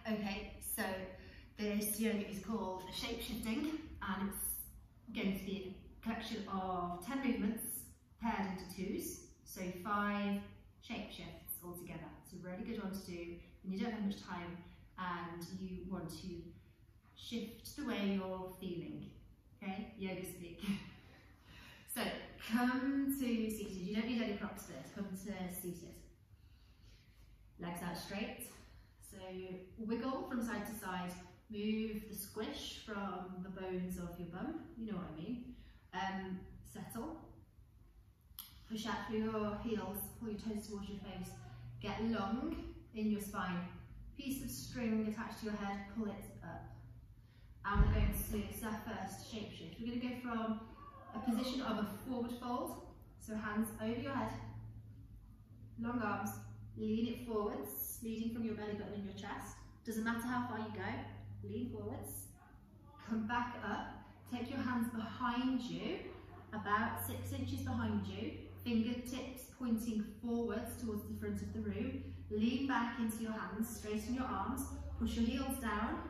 Okay, so this yoga is called Shapeshifting, and it's going to be a collection of 10 movements paired into twos, so 5 shape shifts all together. It's a really good one to do when you don't have much time and you want to shift the way you're feeling. Okay, yoga speak. So come to seated. You don't need any props for this. Come to seated. Legs out straight. So wiggle from side to side. Move the squish from the bones of your bum. You know what I mean. Settle. Push out through your heels. Pull your toes towards your face. Get long in your spine. Piece of string attached to your head. Pull it up. And we're going to, this is our first shape shift. We're going to go from a position of a forward fold. So hands over your head. Long arms. Lean it forwards, leading from your belly button and your chest. Doesn't matter how far you go, lean forwards. Come back up, take your hands behind you, about 6 inches behind you, fingertips pointing forwards towards the front of the room. Lean back into your hands, straighten your arms, push your heels down,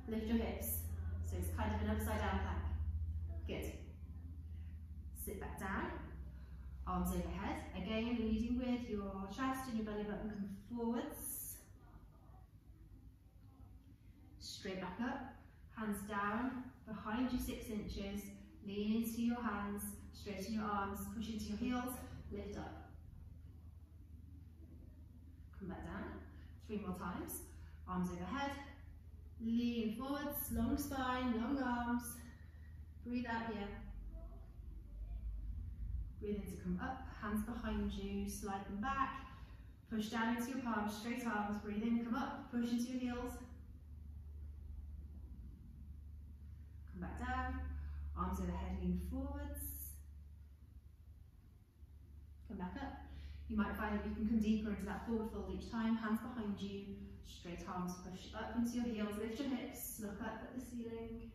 lift your hips. So it's kind of an upside down plank. Good. Sit back down. Arms overhead, again leading with your chest and your belly button, come forwards. Straight back up, hands down, behind you 6 inches, lean into your hands, straighten your arms, push into your heels, lift up. Come back down, 3 more times, arms overhead, lean forwards, long spine, long arms, breathe out here. Breathe in to come up, hands behind you, slide them back, push down into your palms, straight arms, breathe in, come up, push into your heels. Come back down, arms overhead, lean forwards. Come back up. You might find that you can come deeper into that forward fold each time, hands behind you, straight arms, push up into your heels, lift your hips, look up at the ceiling.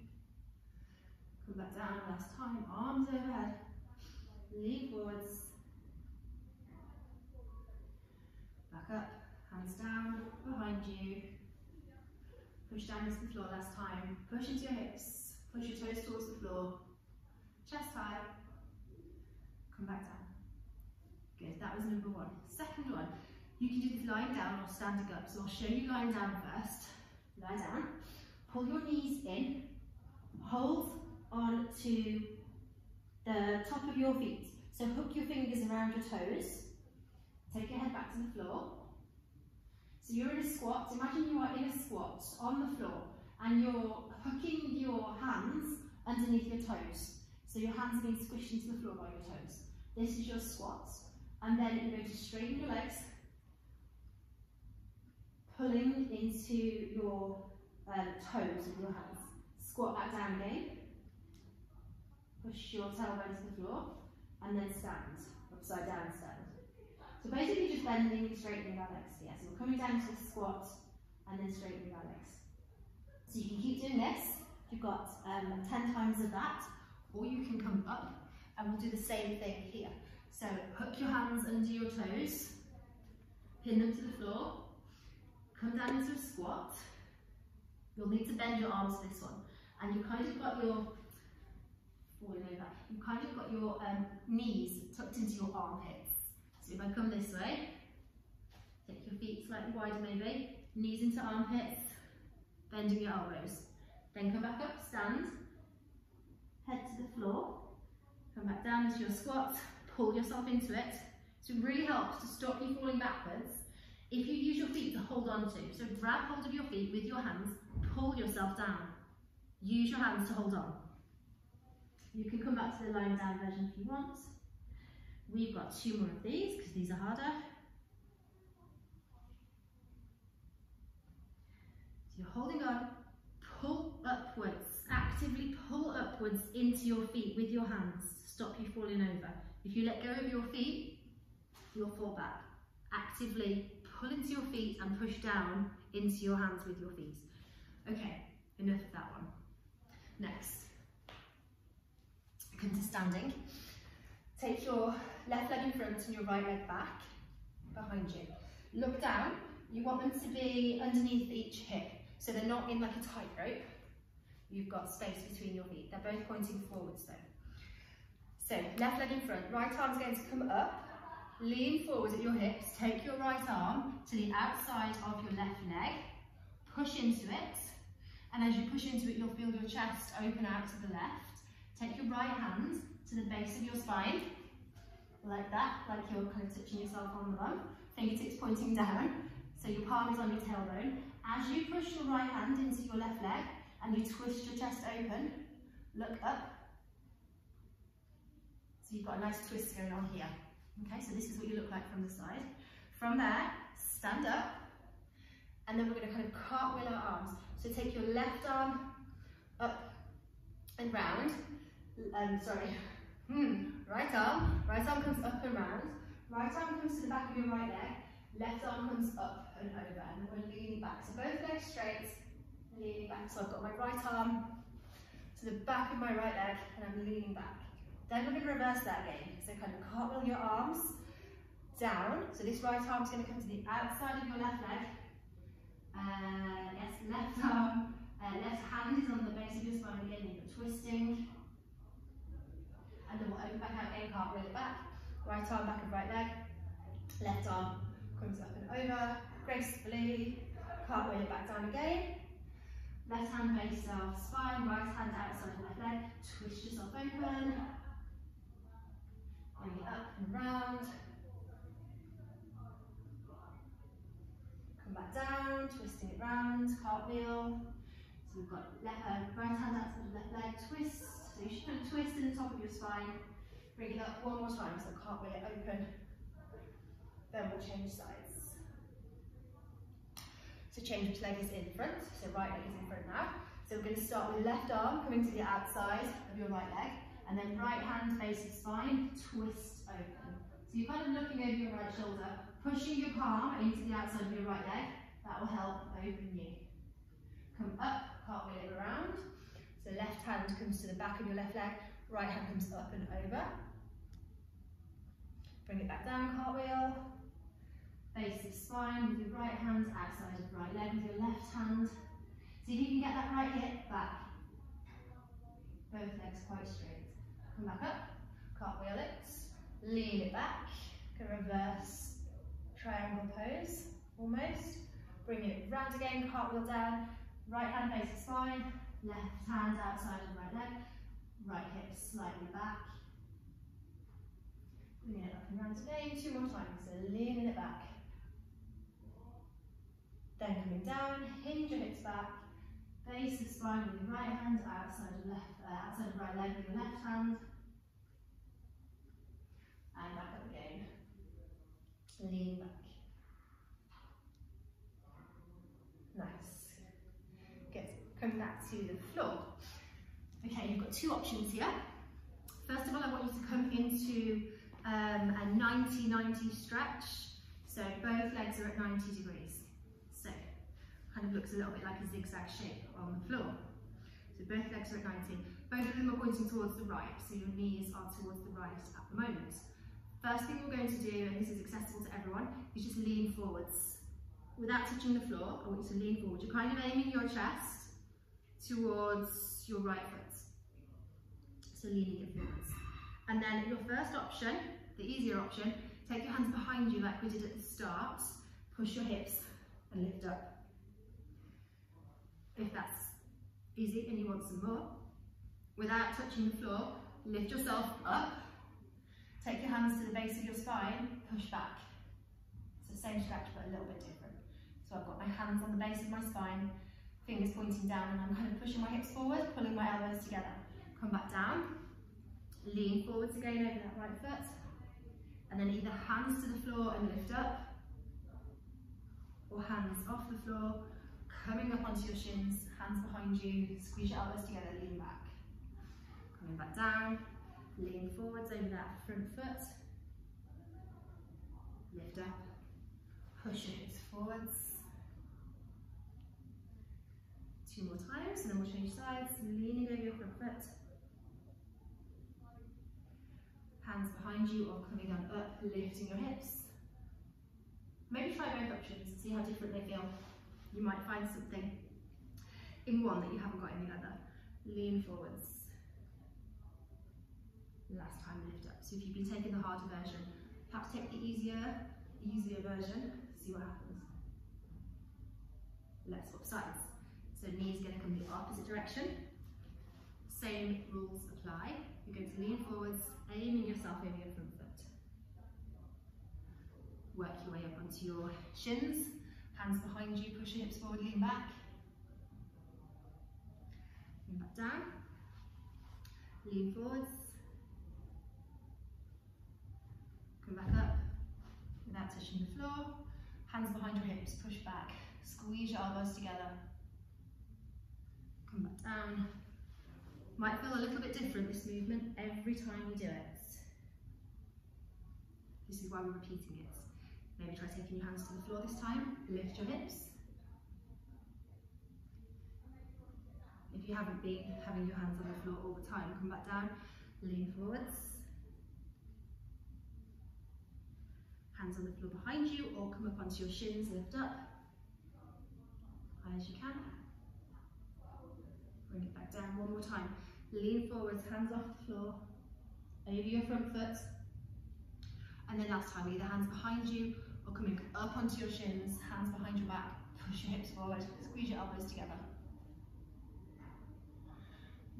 Come back down, last time, arms overhead. Lean forwards, back up, hands down, behind you, push down into the floor last time, push into your hips, push your toes towards the floor, chest high, come back down. Good, that was number 1. Second one, you can do this lying down or standing up, so I'll show you lying down first. Lie down, pull your knees in, hold on to the top of your feet. So hook your fingers around your toes. Take your head back to the floor. So you're in a squat. Imagine you are in a squat on the floor and you're hooking your hands underneath your toes. So your hands are being squished into the floor by your toes. This is your squat. And then you're going to straighten your legs, pulling into your toes with your hands. Squat back down again. Push your tailbone to the floor, and then stand, upside down stand. So basically just bending and straightening our legs. Yeah, so we're coming down to the squat, and then straightening our legs. So you can keep doing this. You've got 10 times of that, or you can come up, and we'll do the same thing here. So hook your hands under your toes, pin them to the floor, come down into a squat. You'll need to bend your arms for this one, and you kind of got your falling over. You've kind of got your knees tucked into your armpits. So if I come this way, take your feet slightly wider maybe, knees into armpits, bending your elbows. Then come back up, stand, head to the floor, come back down into your squat, pull yourself into it. So it really helps to stop you falling backwards if you use your feet to hold on to. So grab hold of your feet with your hands, pull yourself down. Use your hands to hold on. You can come back to the lying down version if you want. We've got 2 more of these because these are harder. So you're holding on, pull upwards, actively pull upwards into your feet with your hands to stop you falling over. If you let go of your feet, you'll fall back. Actively pull into your feet and push down into your hands with your feet. Okay, enough of that one. Next. Come to standing. Take your left leg in front and your right leg back behind you. Look down. You want them to be underneath each hip. So they're not in like a tightrope. You've got space between your feet. They're both pointing forwards though. So left leg in front, right arm's going to come up, lean forward at your hips, take your right arm to the outside of your left leg, push into it, and as you push into it, you'll feel your chest open out to the left. Take your right hand to the base of your spine, like that, like you're kind of touching yourself on the bum, fingertips pointing down, so your palm is on your tailbone. As you push your right hand into your left leg, and you twist your chest open, look up. So you've got a nice twist going on here. Okay, so this is what you look like from the side. From there, stand up, and then we're going to kind of cartwheel our arms. So take your left arm up and round. Right arm comes up and round. Right arm comes to the back of your right leg. Left arm comes up and over, and then we're leaning back. So both legs straight, leaning back. So I've got my right arm to the back of my right leg, and I'm leaning back. Then we're going to reverse that again. So kind of cartwheel your arms down. So this right arm is going to come to the outside of your left leg. Yes, left arm, left hand is on the base of your spine again. You're twisting. And then we'll open back out again, cartwheel it back. Right arm back of right leg. Left arm comes up and over. Gracefully. Cartwheel it back down again. Left hand base of spine, right hand outside of left leg. Twist yourself open. Bring it up and round. Come back down, twisting it round, cartwheel. So we've got right hand outside of left leg, twist. So you should put a twist in the top of your spine. Bring it up one more time, so cartwheel it open. Then we'll change sides. So change which leg is in front. So right leg is in front now. So we're going to start with left arm coming to the outside of your right leg. And then right hand base of spine, twist open. So you're kind of looking over your right shoulder, pushing your palm into the outside of your right leg. That will help open you. Come up, cartwheel it around. So left hand comes to the back of your left leg, right hand comes up and over. Bring it back down, cartwheel. Base of spine with your right hand outside of right leg with your left hand. See if you can get that right hip back. Both legs quite straight. Come back up, cartwheel it, lean it back, can reverse triangle pose, almost. Bring it round again, cartwheel down, right hand base of spine, left hand outside of right leg, right hip slightly back. Bring it up and round again, 2 more times, so leaning it back. Then coming down, hinge your hips back, base of spine with your right hand outside of right leg with your left hand. And back up again. Lean back. Nice. Good. Come back to the floor. Okay, you've got 2 options here. First of all, I want you to come into a 90-90 stretch. So both legs are at 90 degrees. So kind of looks a little bit like a zigzag shape on the floor. So both legs are at 90. Both of them are pointing towards the right, so your knees are towards the right at the moment. First thing we're going to do, and this is accessible to everyone, is just lean forwards. Without touching the floor, I want you to lean forward. You're kind of aiming your chest towards your right foot. So leaning it forwards. And then your first option, the easier option, take your hands behind you like we did at the start, push your hips and lift up. If that's easy and you want some more, without touching the floor, lift yourself up, take your hands to the base of your spine, push back. It's the same stretch but a little bit different. So I've got my hands on the base of my spine, fingers pointing down, and I'm kind of pushing my hips forward, pulling my elbows together. Come back down, lean forwards again over that right foot, and then either hands to the floor and lift up, or hands off the floor, coming up onto your shins, hands behind you, squeeze your elbows together, lean back. Coming back down, lean forwards over that front foot, lift up, push your hips forwards. 2 more times, and then we'll change sides, leaning over your front foot. Hands behind you or coming on up, lifting your hips. Maybe try both options, see how different they feel. You might find something in one that you haven't got in the other. Lean forwards. Last time, lift up. So if you've been taking the harder version, perhaps take the easier version, see what happens. Let's swap sides. So knee is going to come the opposite direction. Same rules apply. You're going to lean forwards, aiming yourself over your front foot. Work your way up onto your shins, hands behind you, push your hips forward, lean back. Lean back down. Lean forwards. Come back up without touching the floor. Hands behind your hips, push back. Squeeze your elbows together. Come back down. Might feel a little bit different, this movement, every time you do it. This is why we're repeating it. Maybe try taking your hands to the floor this time. Lift your hips. If you haven't been having your hands on the floor all the time, come back down, lean forwards. Hands on the floor behind you, or come up onto your shins, lift up. High as you can. Bring it back down one more time. Lean forwards, hands off the floor, over your front foot. And then last time, either hands behind you or coming up onto your shins, hands behind your back, push your hips forward, squeeze your elbows together.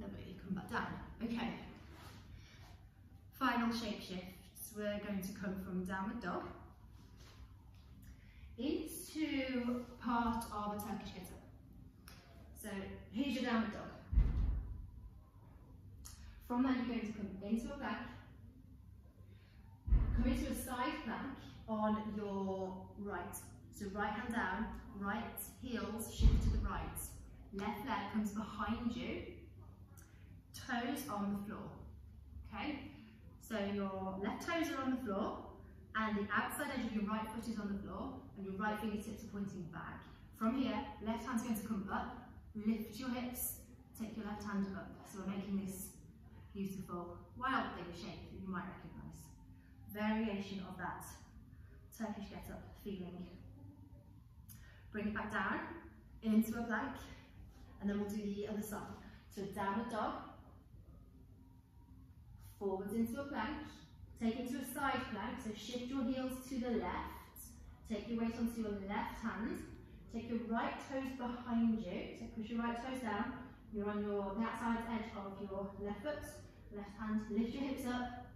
Lovely, come back down. Okay. Final shape shifts. We're going to come from downward dog into part of a Turkish get-up. So here's your downward dog. From that, you're going to come into a plank, come into a side plank on your right. So right hand down, right heels shift to the right. Left leg comes behind you, toes on the floor. Okay? So your left toes are on the floor, and the outside edge of your right foot is on the floor, and your right fingertips are pointing back. From here, left hand's going to come up, lift your hips, take your left hand up. So we're making this beautiful wild thing shape that you might recognise. Variation of that Turkish get-up feeling. Bring it back down, into a plank, and then we'll do the other side. So downward dog, forwards into a plank, take it to a side plank, so shift your heels to the left, take your weight onto your left hand, take your right toes behind you, so push your right toes down, you're on the outside edge of your left foot, left hand, lift your hips up,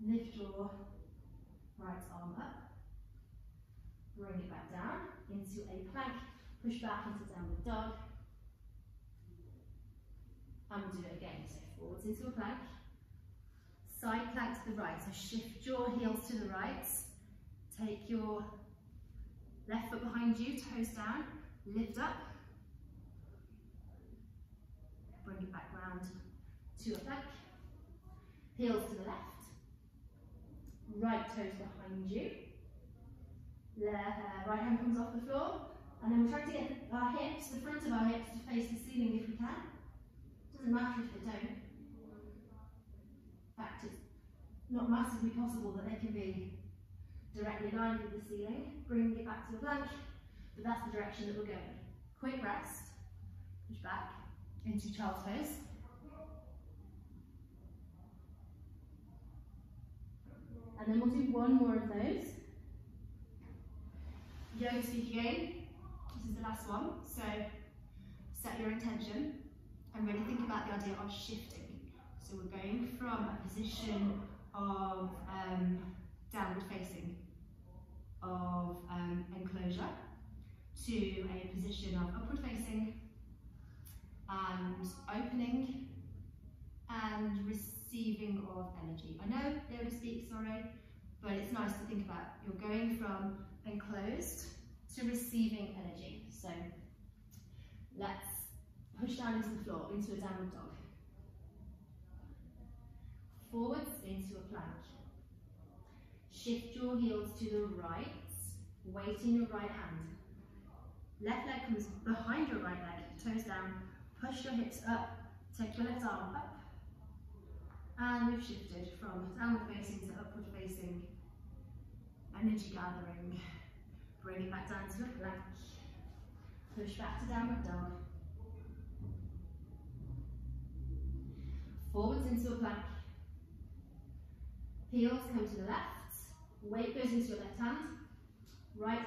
lift your right arm up, bring it back down into a plank, push back into downward dog, and we'll do it again, so forwards into a plank, side plank to the right, so shift your heels to the right, take your left foot behind you, toes down, lift up, bring it back round to a plank, heels to the left, right toes behind you, right hand comes off the floor, and then we're trying to get our hips, the front of our hips, to face the ceiling if we can. Doesn't matter if they don't. In fact, it's not massively possible that they can be directly lined with the ceiling. Bring it back to the plank, but that's the direction that we're going. Quick rest, push back into child's pose. And then we'll do one more of those. Yoga speak again. This is the last one. So set your intention and really think about the idea of shifting. So we're going from a position of downward facing, of enclosure, to a position of upward facing and opening and receiving of energy. I know yoga speak, sorry, but it's nice to think about. You're going from enclosed to receiving energy. So let's push down into the floor, into a downward dog. Forwards into a plank. Shift your heels to the right, weight in your right hand. Left leg comes behind your right leg, toes down, push your hips up, take your left arm up, and we've shifted from downward facing to upward facing, energy gathering. Bring it back down to a plank, push back to downward dog, Forwards into a plank. Heels come to the left. Weight goes into your left hand. Right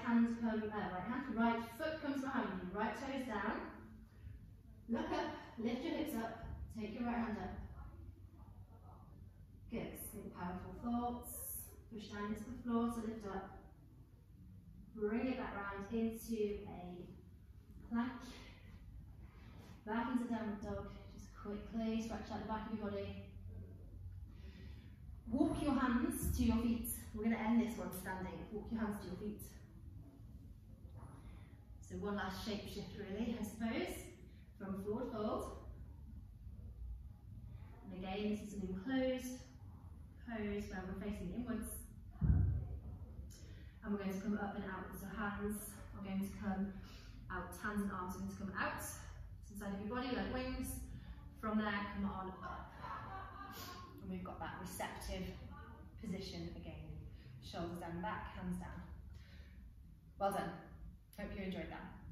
foot comes behind you. Right toes down. Look up. Lift your hips up. Take your right hand up. Good. Think powerful thoughts. Push down into the floor to lift up. Bring it back round into a plank. Back into downward dog. Just quickly stretch out the back of your body. Walk your hands to your feet. We're going to end this one standing. Walk your hands to your feet. So one last shape shift really, I suppose. From forward fold. And again, this is an enclosed pose where we're facing inwards. And we're going to come up and out. So hands are going to come out, hands and arms are going to come out. So inside of your body like wings. From there, come on up. And we've got that receptive position again. Shoulders down, back, hands down. Well done. Hope you enjoyed that.